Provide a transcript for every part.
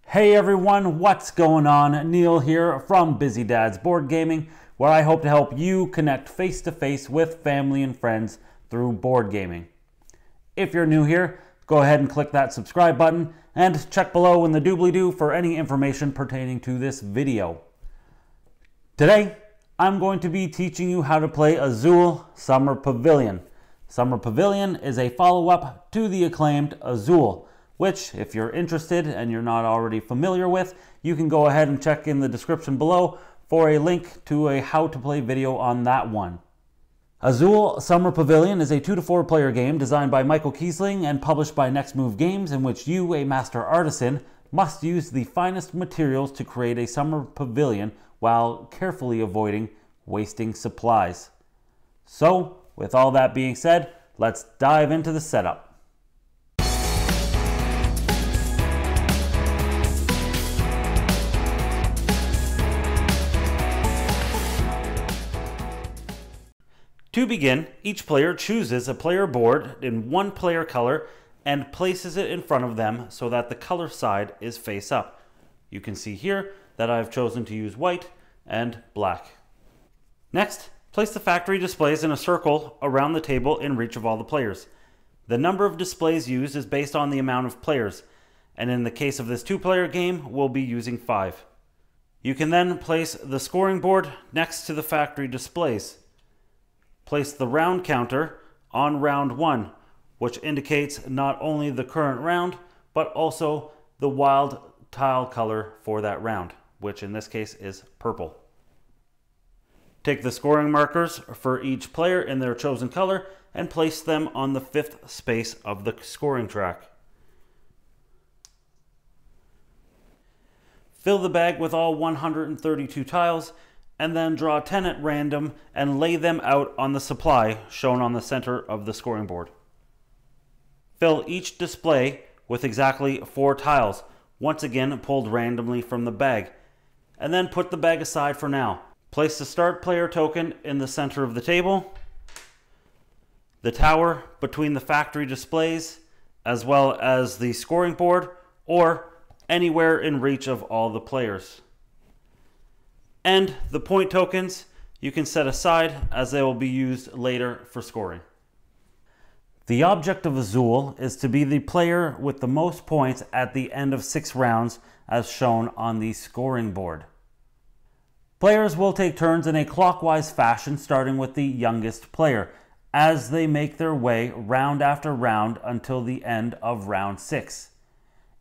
Hey everyone, what's going on? Neil here from Busy Dad's Board Gaming, where I hope to help you connect face to face with family and friends through board gaming. If you're new here, go ahead and click that subscribe button and check below in the doobly-doo for any information pertaining to this video. Today, I'm going to be teaching you how to play Azul Summer Pavilion. Summer Pavilion is a follow-up to the acclaimed Azul, which, if you're interested and you're not already familiar with, you can go ahead and check in the description below for a link to a how to play video on that one. Azul Summer Pavilion is a 2 to 4 player game designed by Michael Kiesling and published by Next Move Games, in which you, a master artisan, must use the finest materials to create a summer pavilion while carefully avoiding wasting supplies. So, with all that being said, let's dive into the setup. To begin, each player chooses a player board in one player color and places it in front of them so that the color side is face up. You can see here that I've chosen to use white and black. Next, place the factory displays in a circle around the table in reach of all the players. The number of displays used is based on the amount of players, and in the case of this 2-player game, we'll be using 5. You can then place the scoring board next to the factory displays. Place the round counter on round 1, which indicates not only the current round, but also the wild tile color for that round, which in this case is purple. Take the scoring markers for each player in their chosen color and place them on the 5th space of the scoring track. Fill the bag with all 132 tiles and then draw 10 at random and lay them out on the supply shown on the center of the scoring board. Fill each display with exactly 4 tiles, once again pulled randomly from the bag, and then put the bag aside for now. Place the start player token in the center of the table, the tower between the factory displays, as well as the scoring board, or anywhere in reach of all the players. And the point tokens you can set aside, as they will be used later for scoring. The object of Azul is to be the player with the most points at the end of 6 rounds, as shown on the scoring board. Players will take turns in a clockwise fashion, starting with the youngest player, as they make their way round after round until the end of round 6.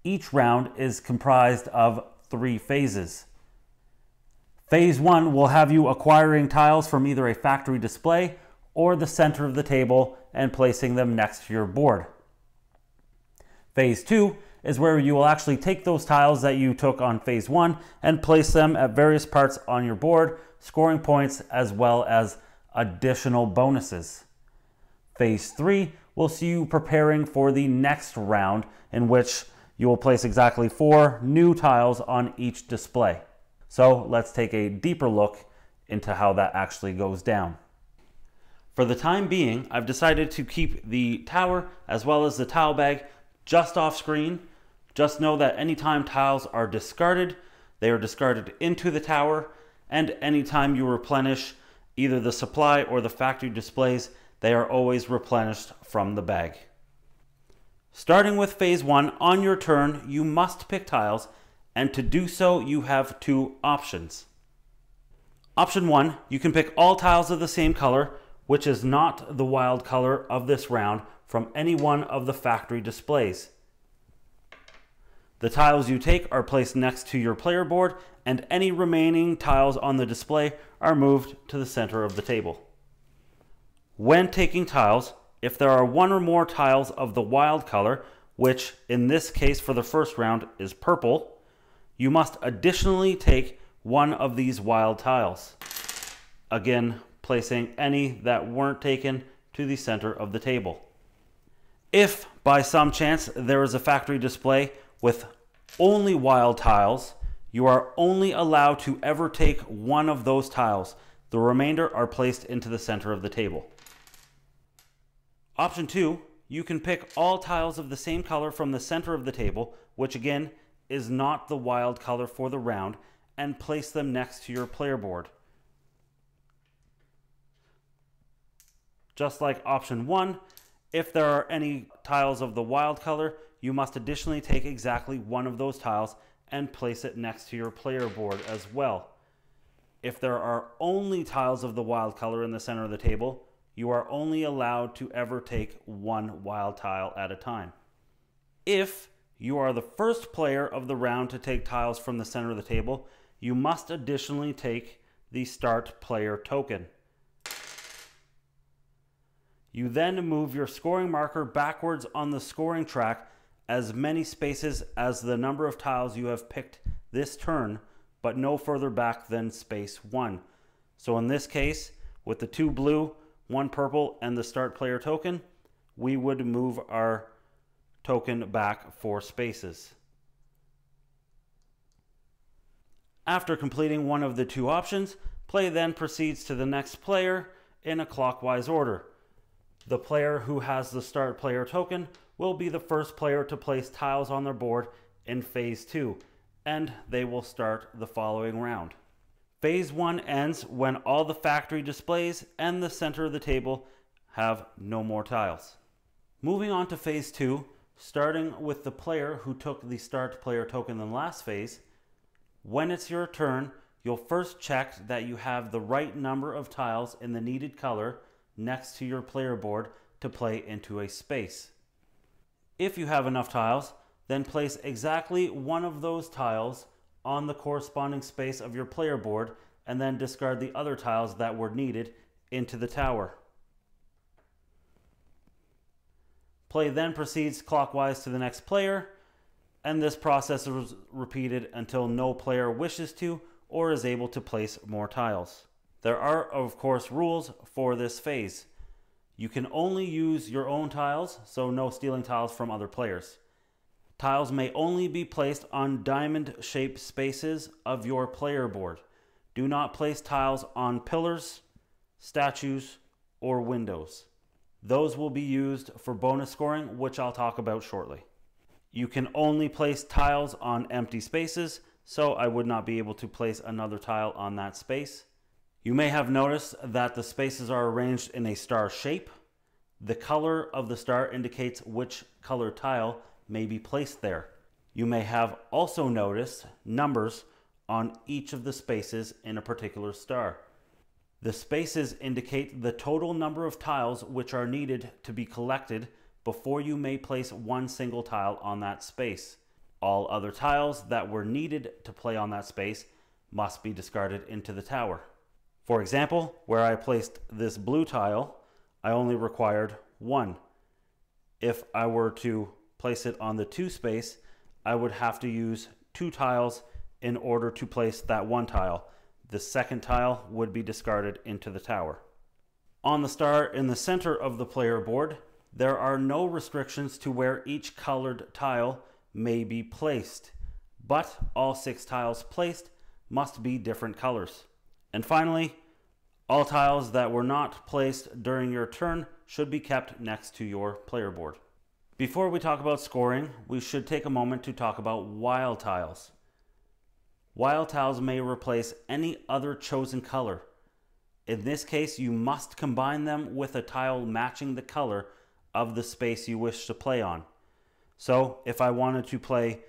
Each round is comprised of 3 phases. Phase 1 will have you acquiring tiles from either a factory display or the center of the table and placing them next to your board. Phase 2 is where you will actually take those tiles that you took on Phase 1 and place them at various parts on your board, scoring points as well as additional bonuses. Phase 3 will see you preparing for the next round, in which you will place exactly 4 new tiles on each display. So let's take a deeper look into how that actually goes down. For the time being, I've decided to keep the tower as well as the tile bag just off screen. Just know that anytime tiles are discarded, they are discarded into the tower, and anytime you replenish either the supply or the factory displays, they are always replenished from the bag. Starting with Phase 1, on your turn, you must pick tiles, and to do so, you have 2 options. Option 1, you can pick all tiles of the same color, which is not the wild color of this round, from any one of the factory displays. The tiles you take are placed next to your player board, and any remaining tiles on the display are moved to the center of the table. When taking tiles, if there are 1 or more tiles of the wild color, which in this case for the first round is purple, you must additionally take 1 of these wild tiles. Again, placing any that weren't taken to the center of the table. If by some chance there is a factory display with only wild tiles, you are only allowed to ever take 1 of those tiles. The remainder are placed into the center of the table. Option 2, you can pick all tiles of the same color from the center of the table, which again is not the wild color for the round and place them next to your player board. Just like option 1, if there are any tiles of the wild color, you must additionally take exactly one of those tiles and place it next to your player board as well. If there are only tiles of the wild color in the center of the table, you are only allowed to ever take one wild tile at a time. If you are the first player of the round to take tiles from the center of the table, you must additionally take the start player token. You then move your scoring marker backwards on the scoring track as many spaces as the number of tiles you have picked this turn, but no further back than space 1. So in this case, with the 2 blue, 1 purple, and the start player token, we would move our token back 4 spaces. After completing one of the 2 options, play then proceeds to the next player in a clockwise order. The player who has the start player token will be the first player to place tiles on their board in phase 2, and they will start the following round. Phase 1 ends when all the factory displays and the center of the table have no more tiles. Moving on to phase 2, starting with the player who took the start player token in the last phase, when it's your turn, you'll first check that you have the right number of tiles in the needed color next to your player board to play into a space. If you have enough tiles, then place exactly one of those tiles on the corresponding space of your player board and then discard the other tiles that were needed into the tower. Play then proceeds clockwise to the next player, and this process is repeated until no player wishes to or is able to place more tiles. There are, of course, rules for this phase. You can only use your own tiles, so no stealing tiles from other players. Tiles may only be placed on diamond-shaped spaces of your player board. Do not place tiles on pillars, statues, or windows. Those will be used for bonus scoring, which I'll talk about shortly. You can only place tiles on empty spaces, so I would not be able to place another tile on that space. You may have noticed that the spaces are arranged in a star shape. The color of the star indicates which color tile may be placed there. You may have also noticed numbers on each of the spaces in a particular star. The spaces indicate the total number of tiles which are needed to be collected before you may place one single tile on that space. All other tiles that were needed to play on that space must be discarded into the tower. For example, where I placed this blue tile, I only required 1. If I were to place it on the 2 space, I would have to use 2 tiles in order to place that 1 tile. The second tile would be discarded into the tower. On the star in the center of the player board, there are no restrictions to where each colored tile may be placed, but all 6 tiles placed must be different colors. And finally, all tiles that were not placed during your turn should be kept next to your player board. Before we talk about scoring, we should take a moment to talk about wild tiles. Wild tiles may replace any other chosen color. In this case, you must combine them with a tile matching the color of the space you wish to play on. So, if I wanted to play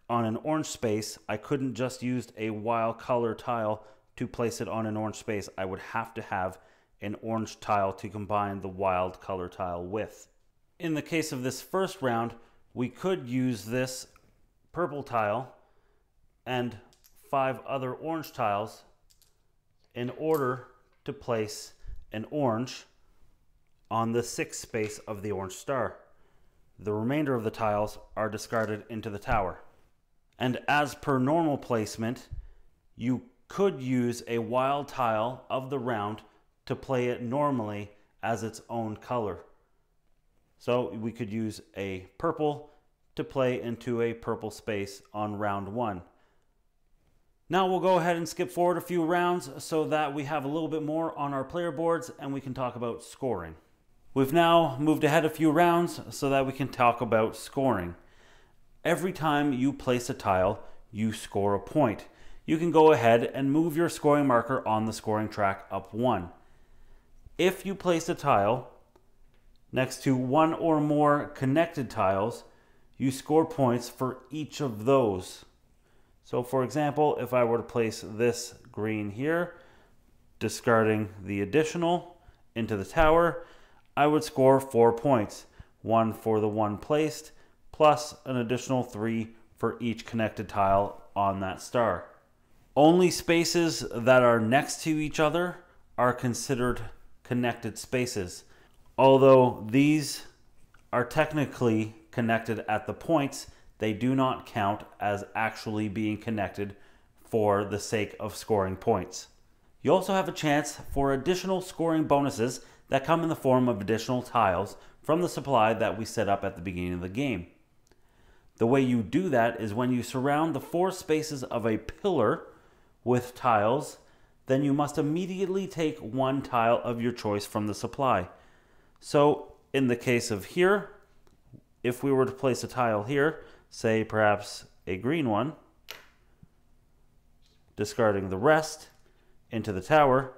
on an orange space, I couldn't just use a wild color tile to place it on an orange space. I would have to have an orange tile to combine the wild color tile with. In the case of this first round, we could use this purple tile and 5 other orange tiles in order to place an orange on the 6th space of the orange star. The remainder of the tiles are discarded into the tower. And as per normal placement, you could use a wild tile of the round to play it normally as its own color. So we could use a purple to play into a purple space on round 1. Now we'll go ahead and skip forward a few rounds so that we have a little bit more on our player boards and we can talk about scoring. We've now moved ahead a few rounds so that we can talk about scoring. Every time you place a tile, you score a point. You can go ahead and move your scoring marker on the scoring track up 1. If you place a tile next to one or more connected tiles, you score points for each of those. So for example, if I were to place this green here, discarding the additional into the tower, I would score 4 points. 1 for the one placed, plus an additional 3 for each connected tile on that star. Only spaces that are next to each other are considered connected spaces. Although these are technically connected at the points, they do not count as actually being connected for the sake of scoring points. You also have a chance for additional scoring bonuses that come in the form of additional tiles from the supply that we set up at the beginning of the game. The way you do that is when you surround the 4 spaces of a pillar with tiles, then you must immediately take 1 tile of your choice from the supply. So in the case of here, if we were to place a tile here, say perhaps a green one, discarding the rest into the tower,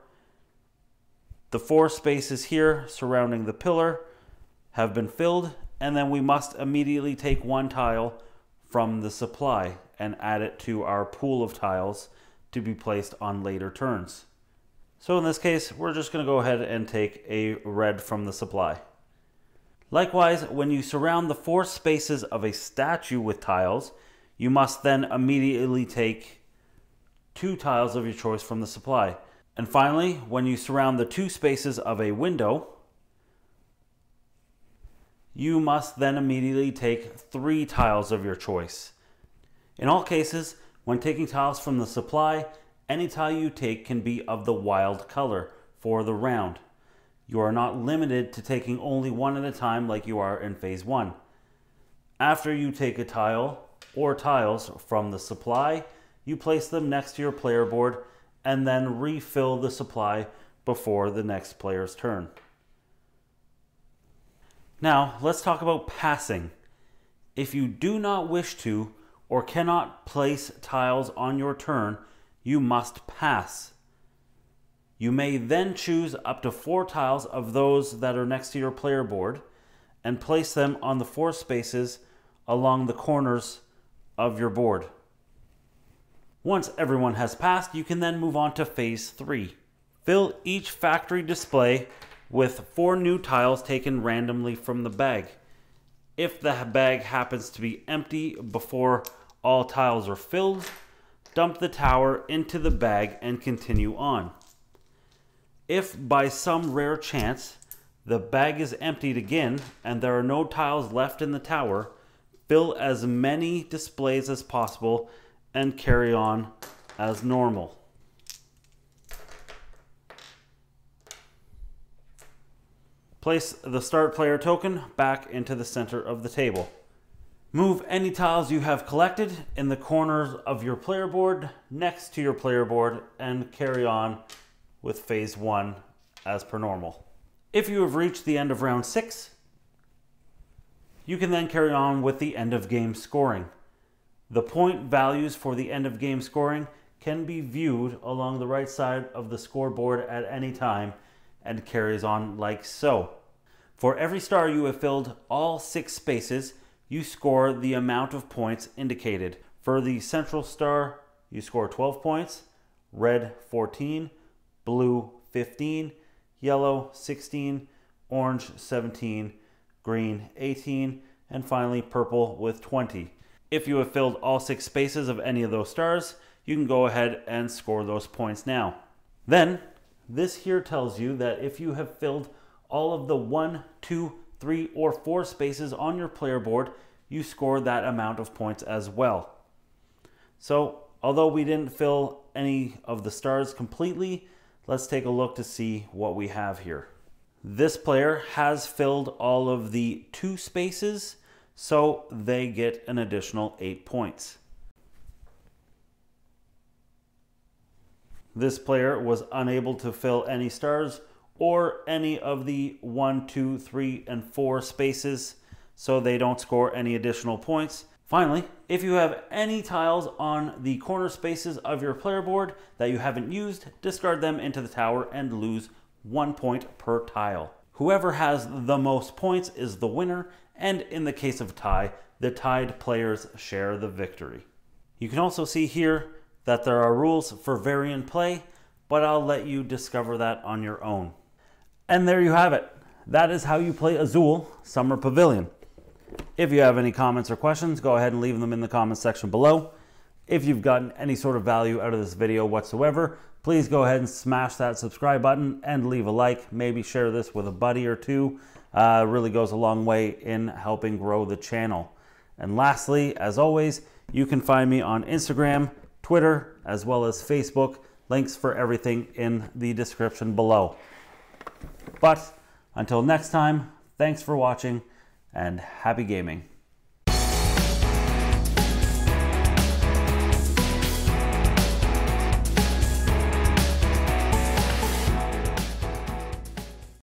the 4 spaces here surrounding the pillar have been filled, and then we must immediately take 1 tile from the supply and add it to our pool of tiles to be placed on later turns. So in this case, we're just going to go ahead and take a red from the supply. Likewise, when you surround the 4 spaces of a statue with tiles, you must then immediately take 2 tiles of your choice from the supply. And finally, when you surround the 2 spaces of a window, you must then immediately take 3 tiles of your choice. In all cases, when taking tiles from the supply, any tile you take can be of the wild color for the round. You are not limited to taking only 1 at a time like you are in Phase 1. After you take a tile or tiles from the supply, you place them next to your player board and then refill the supply before the next player's turn. Now, let's talk about passing. If you do not wish to or cannot place tiles on your turn, you must pass. You may then choose up to 4 tiles of those that are next to your player board and place them on the 4 spaces along the corners of your board. Once everyone has passed, you can then move on to Phase 3. Fill each factory display with 4 new tiles taken randomly from the bag. If the bag happens to be empty before all tiles are filled, dump the tower into the bag and continue on. If by some rare chance the bag is emptied again and there are no tiles left in the tower, fill as many displays as possible and carry on as normal. Place the start player token back into the center of the table. Move any tiles you have collected in the corners of your player board next to your player board and carry on with Phase 1 as per normal. If you have reached the end of round 6, you can then carry on with the end of game scoring. The point values for the end of game scoring can be viewed along the right side of the scoreboard at any time and carries on like so. For every star you have filled all 6 spaces, you score the amount of points indicated. For the central star, you score 12 points, red 14, blue 15, yellow 16, orange 17, green 18, and finally purple with 20. If you have filled all 6 spaces of any of those stars, you can go ahead and score those points now. Then, this here tells you that if you have filled all of the 1, 2, 3, or 4 spaces on your player board, you score that amount of points as well. So, although we didn't fill any of the stars completely, let's take a look to see what we have here. This player has filled all of the 2 spaces, so they get an additional 8 points. This player was unable to fill any stars or any of the 1, 2, 3, and 4 spaces, so they don't score any additional points. Finally, if you have any tiles on the corner spaces of your player board that you haven't used, discard them into the tower and lose 1 point per tile. Whoever has the most points is the winner, and in the case of a tie, the tied players share the victory. You can also see here that there are rules for variant play, but I'll let you discover that on your own. And there you have it. That is how you play Azul Summer Pavilion. If you have any comments or questions, go ahead and leave them in the comments section below. If you've gotten any sort of value out of this video whatsoever, please go ahead and smash that subscribe button and leave a like. Maybe share this with a buddy or two. Really goes a long way in helping grow the channel. And lastly, as always, you can find me on Instagram, Twitter, as well as Facebook. Links for everything in the description below. But until next time, thanks for watching and happy gaming.